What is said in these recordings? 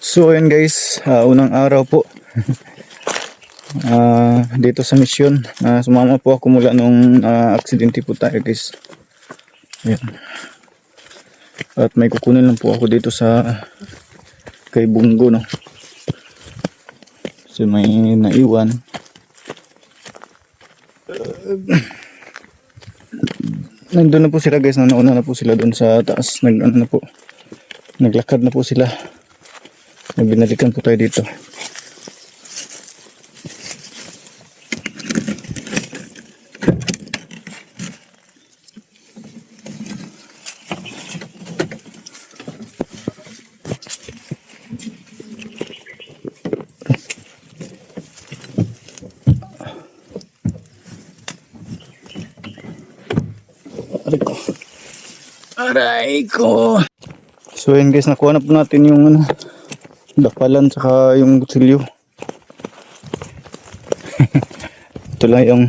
So ayun guys, unang araw po dito sa mission. Sumama po ako mula nung aksidente po tayo guys. Ayan. At may kukunin lang po ako dito sa kay Bungo, no. So may naiwan. Nandun na po sila guys, nauna na po sila doon sa taas. Naglakad na po sila. Binalikan po tayo dito. Aray ko. So yun guys, nakuha na po natin yung dapalan saka yung kutsilyo. Ito lang yung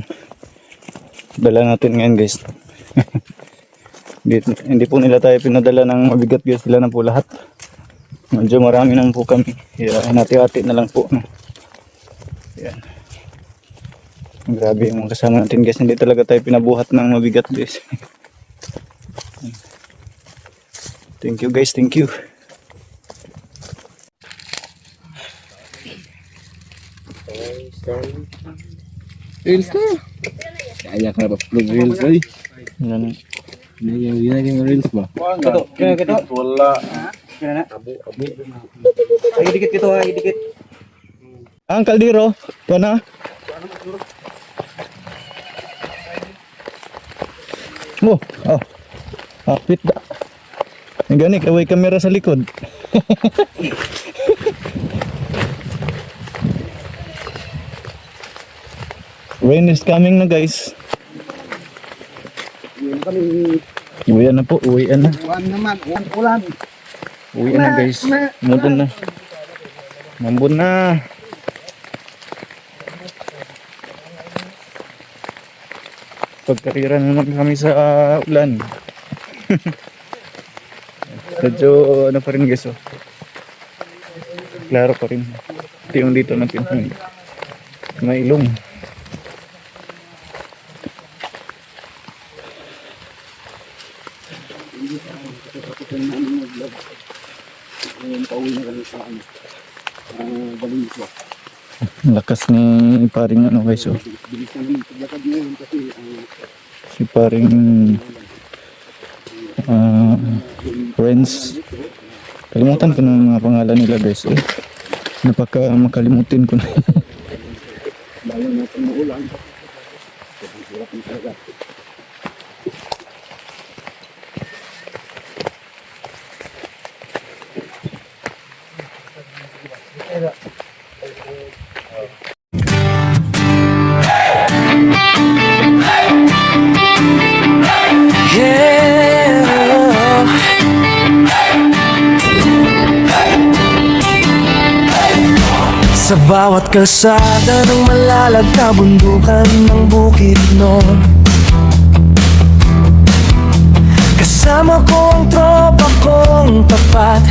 dala natin ngayon guys. Hindi po nila tayo pinadala ng mabigat guys, sila na po lahat. Medyo marami naman po kami. Hati-hati na lang po, no? Yan. Grabe yung mga kasama natin guys, hindi talaga tayo pinabuhat ng mabigat guys. Thank you guys, thank you. Reels na. Kaya ka na pa-upload reels ay. Yan. Yan yung reels ba? Kaya kita. Wala. Kaya na. Ay dikit ito, ay dikit. Ang kaldero, ito na. Oh, fit da. Ang gani, kaway kamera sa likod. Rain is coming na guys. Uwian na po, uwian na. Ulan naman, ulan. Uwian na guys. Mambon na. Mambon na. Pagkarira naman kami sa ulan. Medyo ano pa rin guys, oh. Klaro pa rin. Ito yung dito natin. May ilong. Lakas ni paring ano guys, oh. Si paring friends. Kalimutan ko ng mga pangalan nila guys, eh. Napaka makalimutin ko na. Sa bawat kalsada ng malalag na bundukan ng Bukidnon, kasama ko ang tropa kong tapat.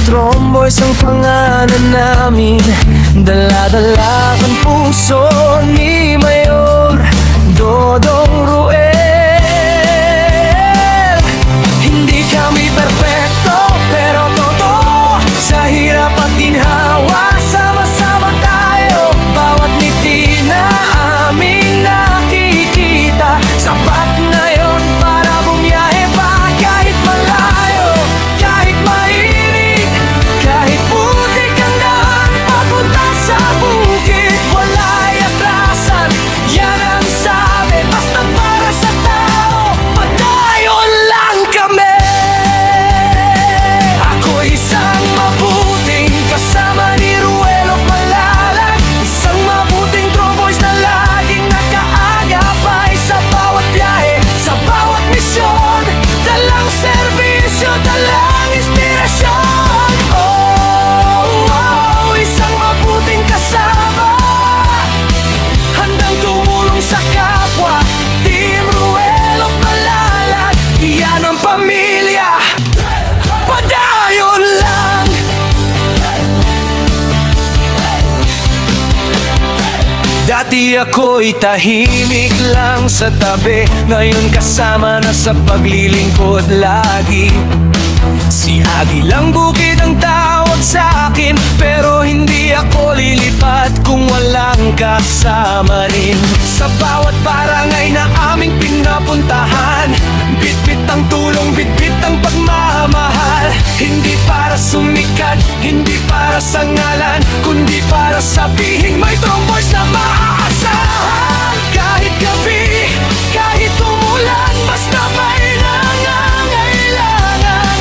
Tromboys ang pangalan namin, dala-dala ang puso ni Mayor Dodong Ruel. Hindi kami perfecto, pero totoo, sa hirap at ginhawa, sama-sama tayo. Bawat ngiti na aming nakikita, sapat na yon para bumiyahe pa. Kahit malayo, kahit mainit, kahit putik ang daan papunta sa bukid, wala'y atras Dati ako'y tahimik lang sa tabi, ngayon kasama na sa paglilingkod lagi. Si Agilang Bukid ang tawag sa akin, pero hindi ako lilipat kung walang kasama rin. Sa bawat barangay na aming pinapuntahan, bitbit ang tulong, bitbit ang pagmamahal. Hindi para sumikat, hindi para sa ngalan, kundi para sabihin may tromboys na maaasahan. Kahit gabi, kahit umulan, basta may nangangailangan,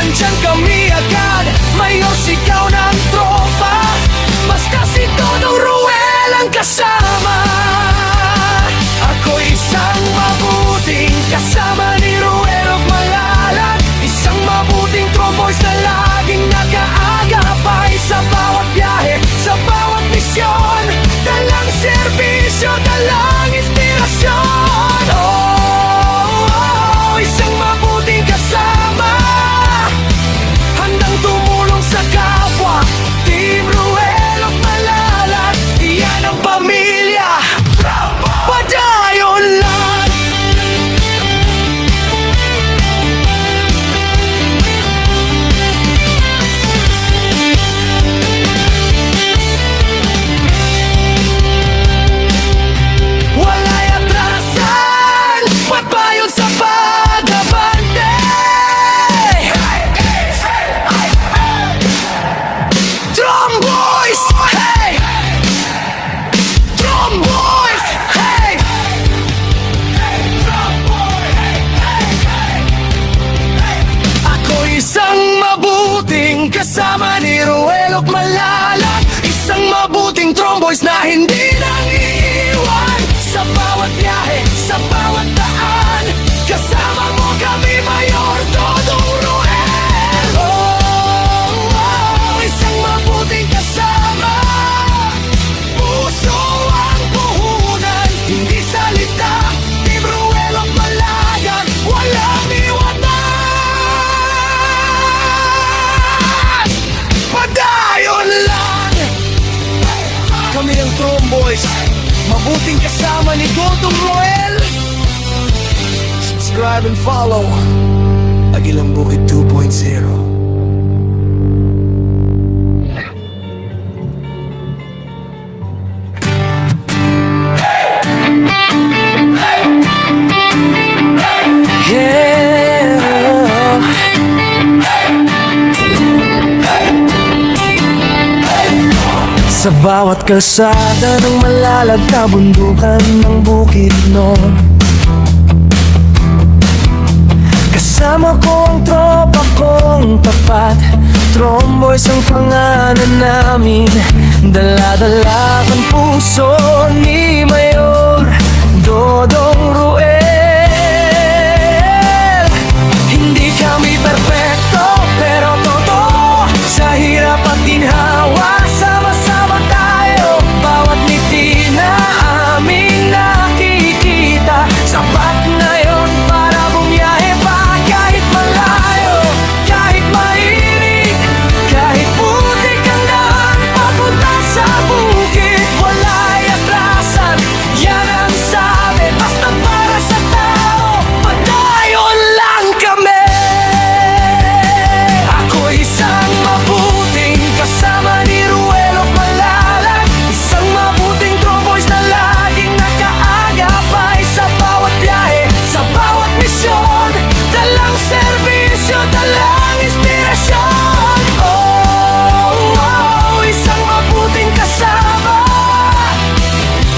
andyan kami agad, mayor sigaw ng tropa, basta si Dodong Ruel ang kasama. Ako'y isang mabuting kasama ni Ruel of Malalag, isang mabuting tromboys na laging nag-aagapay sa bawat biyahe, sa bawat misyon, dalang serbisyo, dalang inspirasyon. Oh, isang mabuting kasama, handang tumulong sa kapwa. Team Ruel of Malalag, iyan ang pamilya, padayon lang. Wala'y atrasan, pagbayon sa pag-abante. Tromboys, hey! Tromboys, hey! Ako isang mabuting kasama ni Ruel of Malalag, isang mabuting tromboys na hindi nang iiwan. Sa bawat biyahe, sa bawat daan, kasama mo kami, Mayor Dodong Ruel. Oh, isang mabuting kasama, puso ang puhunan, hindi salita. Team Ruel of Malalag, walang iwanan, padayon lang. Kami ang Tromboys, mabuting kasama ni Dodong Ruel. Subscribe and follow Agilang Bukid 2.0. Sa bawat kalsada ng Malalag, kabundukan ng Bukidnon, kasama ko ang tropa kong tapat. Tromboys ang pangalan namin, dala-dala ang puso ni Mayor Dodong Ruel. Hindi kami perpekto, pero totoo, sa hirap at ginhawa, sama-sama tayo. Bawat ngiti na aming nakikita, sapat na yon para bumiyahe pa. Kahit malayo, kahit mainit, kahit putik ang daan papunta sa bukid, wala'y atrasan, yan ang sabi, basta para sa tao, padayon lang kami. Ako isang mabuting kasama ni Ruel of Malalag, isang mabuting tromboys na laging nakaagapay sa bawat biyahe, sa bawat misyon, dalang serbisyo, dalang inspirasyon. Oh, isang mabuting kasama,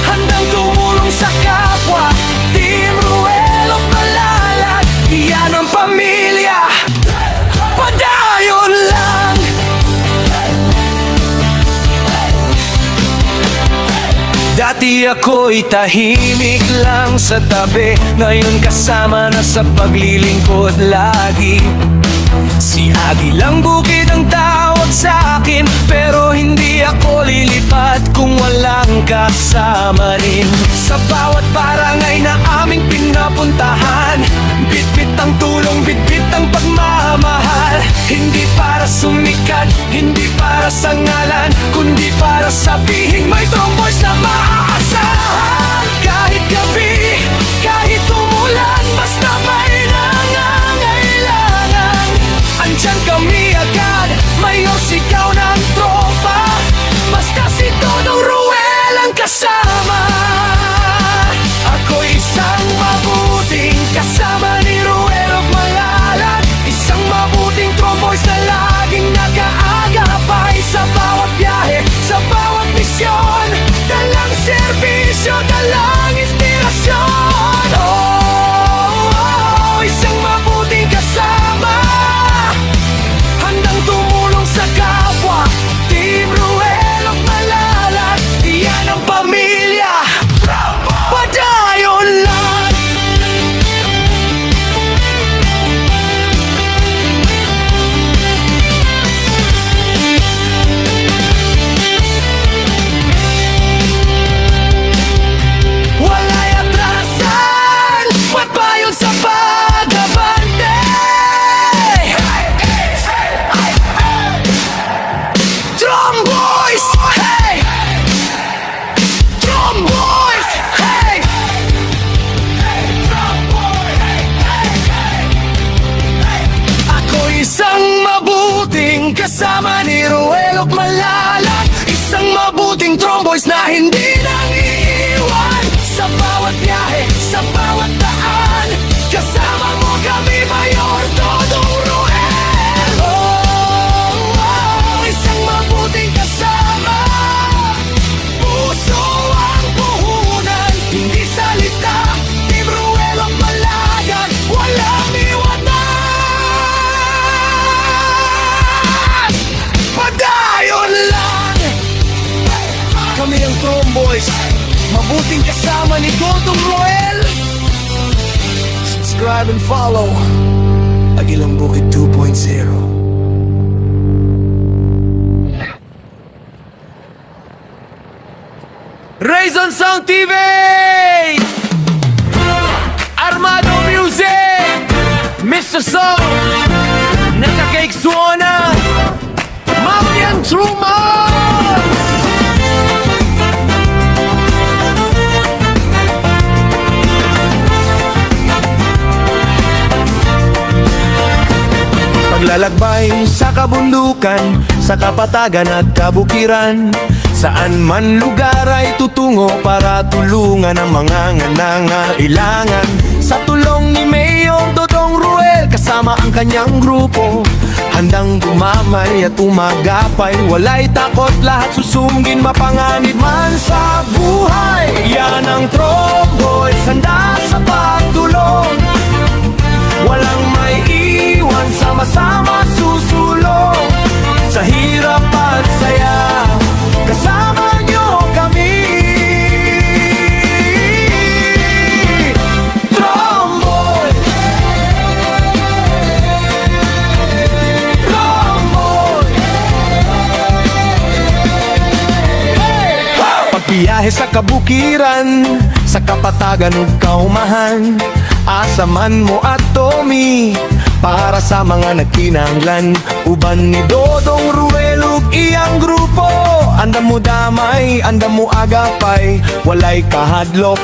handang tumulong sa kapwa. Team Ruel of Malalag, iyan ang pamilya, padayon lang. Dati ako'y tahimik lang sa tabi, ngayon kasama na sa paglilingkod lagi. Si Agilang Bukid ang tawag sa akin, pero hindi ako lilipat kung walang kasama rin. Sa bawat barangay na aming pinapuntahan, bitbit ang tulong, bitbit ang pagmamahal. Hindi para sumikat, hindi para sa ngalan, kundi para sabihin may tromboys na maaasahan. Boys na hindi nang iiwan sa bawat biyahe, sa bawat daan. Kasama mo kami, Mayor Dodong Ruel. Isang mabuting kasama, puso ang puhunan, hindi salita. Team Ruel ang palagan, walang iwanan. Padayon lang, kami ang Tromboys, mabuting kasama ni Dodong Ruel. Subscribe and follow Agilang Bukid 2.0. Raison Song TV! Armado Music! Mr. Song! Nakakake Suona! Mamian Truman! Paglalakbay sa kabundukan, sa kapatagan at kabukiran, saan man lugar ay tutungo para tulungan ang mga nangangailangan. Sa tulong ni Mayor Dodong Ruel, kasama ang kanyang grupo, handang dumamay at umagapay. Walay takot, lahat susungin, mapanganib man sa buhay. Yan ang Tromboys, handa sa pagtulong, walang may iwan, sama-sama susulong. Sa hirap at saya, kasama nyo kami. Tromboy, Tromboy. Pagbiyahe sa kabukiran, sa kapatagan ug kaumahan, asa man mo at Tommy, para sa mga nagkinahanglan. Uban ni Dodong Ruel ug iyang grupo, andam mo damay, andam mo agapay, walay kahadlok,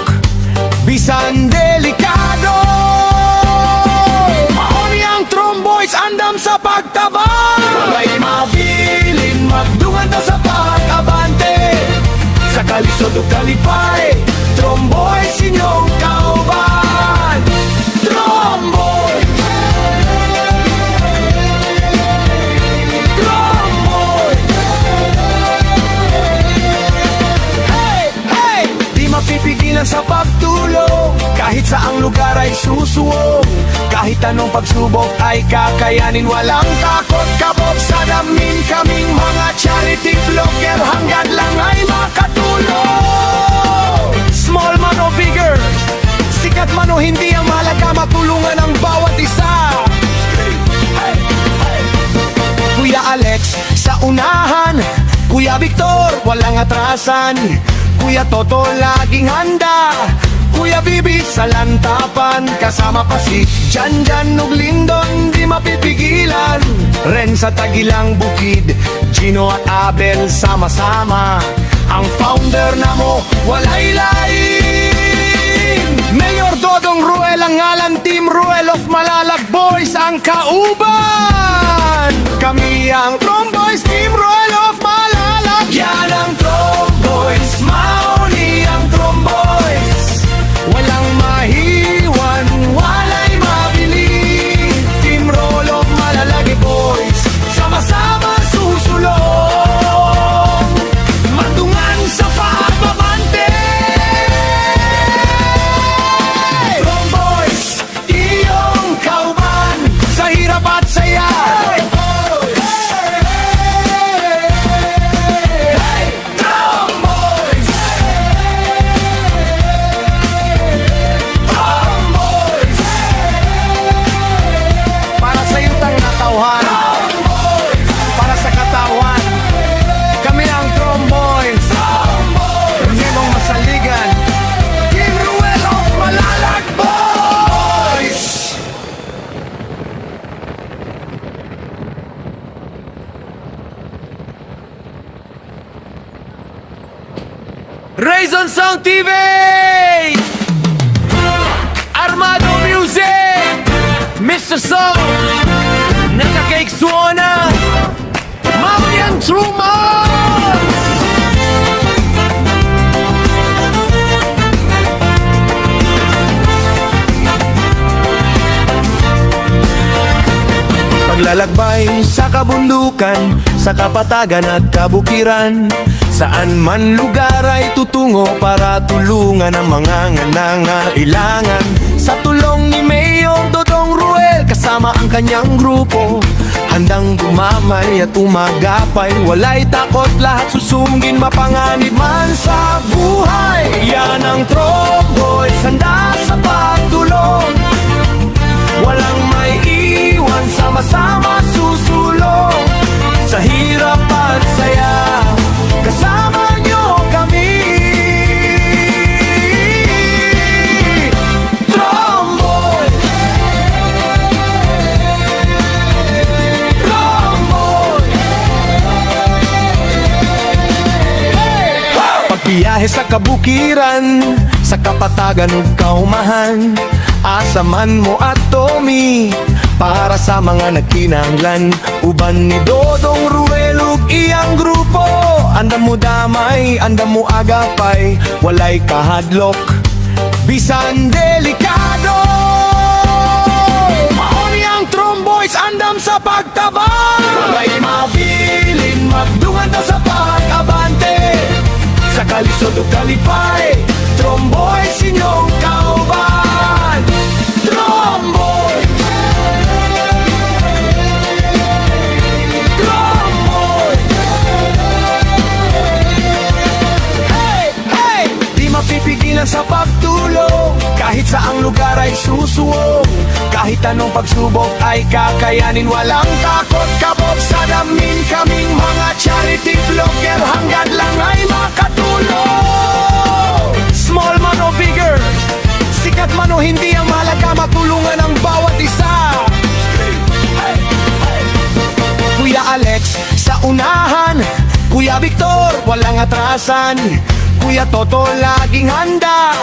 bisan delikado. Mauni ang Tromboys, andam sa pagtabang, walay mabilin, magdungan daw sa pag-abante. Sa kalisod ug kalipay, Tromboys inyong kauban. Tromboy, Tromboy. Hey, hey! Di mapipigilan sa pagtulong, kahit saang lugar ay susuwong. Kahit anong pagsubok ay kakayanin, walang takot kabog sa damin. Kaming mga charity vlogger, hanggang lang ay makatulong. Small man o bigger, sikat man o hindi, ang mahalaga matulungan ang bawat isa. Kuya Alex sa unahan, Kuya Victor walang atrasan, Kuya Toto laging handa, Kuya Bibi sa lantapan, kasama pa si Janjan ug Lindon, di mapipigilan. Ren sa Tagilang Bukid, Gino at Abel sama-sama, ang founder na mo walay lain. Mayor Dodong Ruel ang ngalan, Team Ruel of Malalag Boys ang kauban. Kami ang Tromboys, Team Ruel of Malalag. Yan ang Tromboys, mauni ang Tromboys, walang mahiwan, walay mabili. Team Roll of Malalagi Boys, sama-sama susulong, mandungan sa pagbabante. Tromboys, iyong kauban, sa hirap at saya. Tromboys, Tromboys, para sa yutang natauhan, para sa katawan, kami ang Tromboys. Hindi mong masaligan, Team Ruel of Malalag Boys. Raison Song TV! Armado Music! Mr. Song! Nakakake Suona! Mamian Truman! Maglalakbay sa kabundukan, sa kapatagan at kabukiran. Saan man lugar ay tutungo para tulungan ang mga nangangailangan. Sa tulong ni Mayor Dodong Ruel kasama ang kanyang grupo, handang gumamay at umagapay. Walay takot, lahat susungin, mapanganib man sa buhay. Yan ang Tromboys, handa sa pagtulong. Walang may iwan, sama-sama susulong. Sa hirap at saya, kasama nyo kami. Tromboy, Tromboy. Pagbiyahe sa kabukiran, sa kapatagan ug kaumahan, asaman mo at Tommy para sa mga nagkinahanglan. Uban ni Dodong Ruel ug iyang grupo, andam mo damay, andam mo agapay. Walay kahadlok, bisan delikado. Mauni ang Tromboys, andam sa pagtabang. Walay mabilin, magdungan daw sa pag-abante. Sa kalisod ug kalipay, Tromboys inyong kauban. Tromboy, Tromboy. Hey, hey! Di mapipigilan sa pagtulong, kahit saang lugar ay susuwong. Kahit anong pagsubok ay kakayanin, walang takot kabog. Sa damin kaming mga charity vlogger, hanggang lang ay makatulong. Small man o bigger, sikat man o hindi, ang mahalaga matulungan ang bawat isa. Kuya Alex sa unahan, Kuya Victor walang atrasan, Kuya Toto laging handa,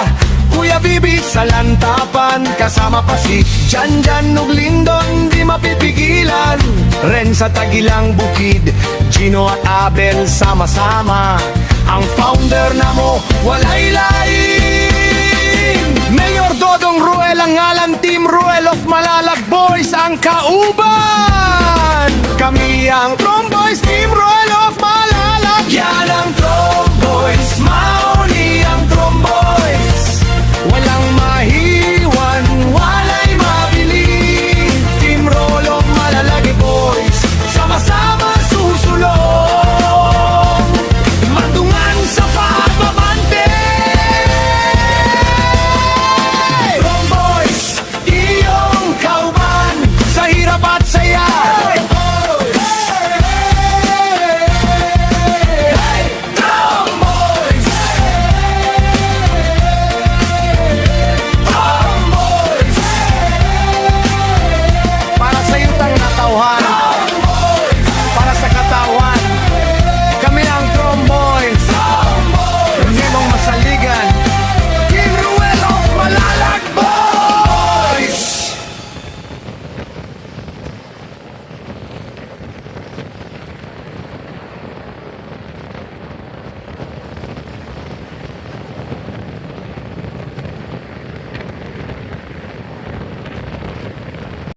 Kuya Bibi sa lantapan, kasama pa si Janjan ug Lindon, di mapipigilan. Ren sa Tagilang Bukid, Gino at Abel sama-sama, ang founder na mo walay lain. Mayor Dodong Ruel ang ngalan, Team Ruel of Malalag Boys ang kauban. Kami ang Tromboys, Team Ruel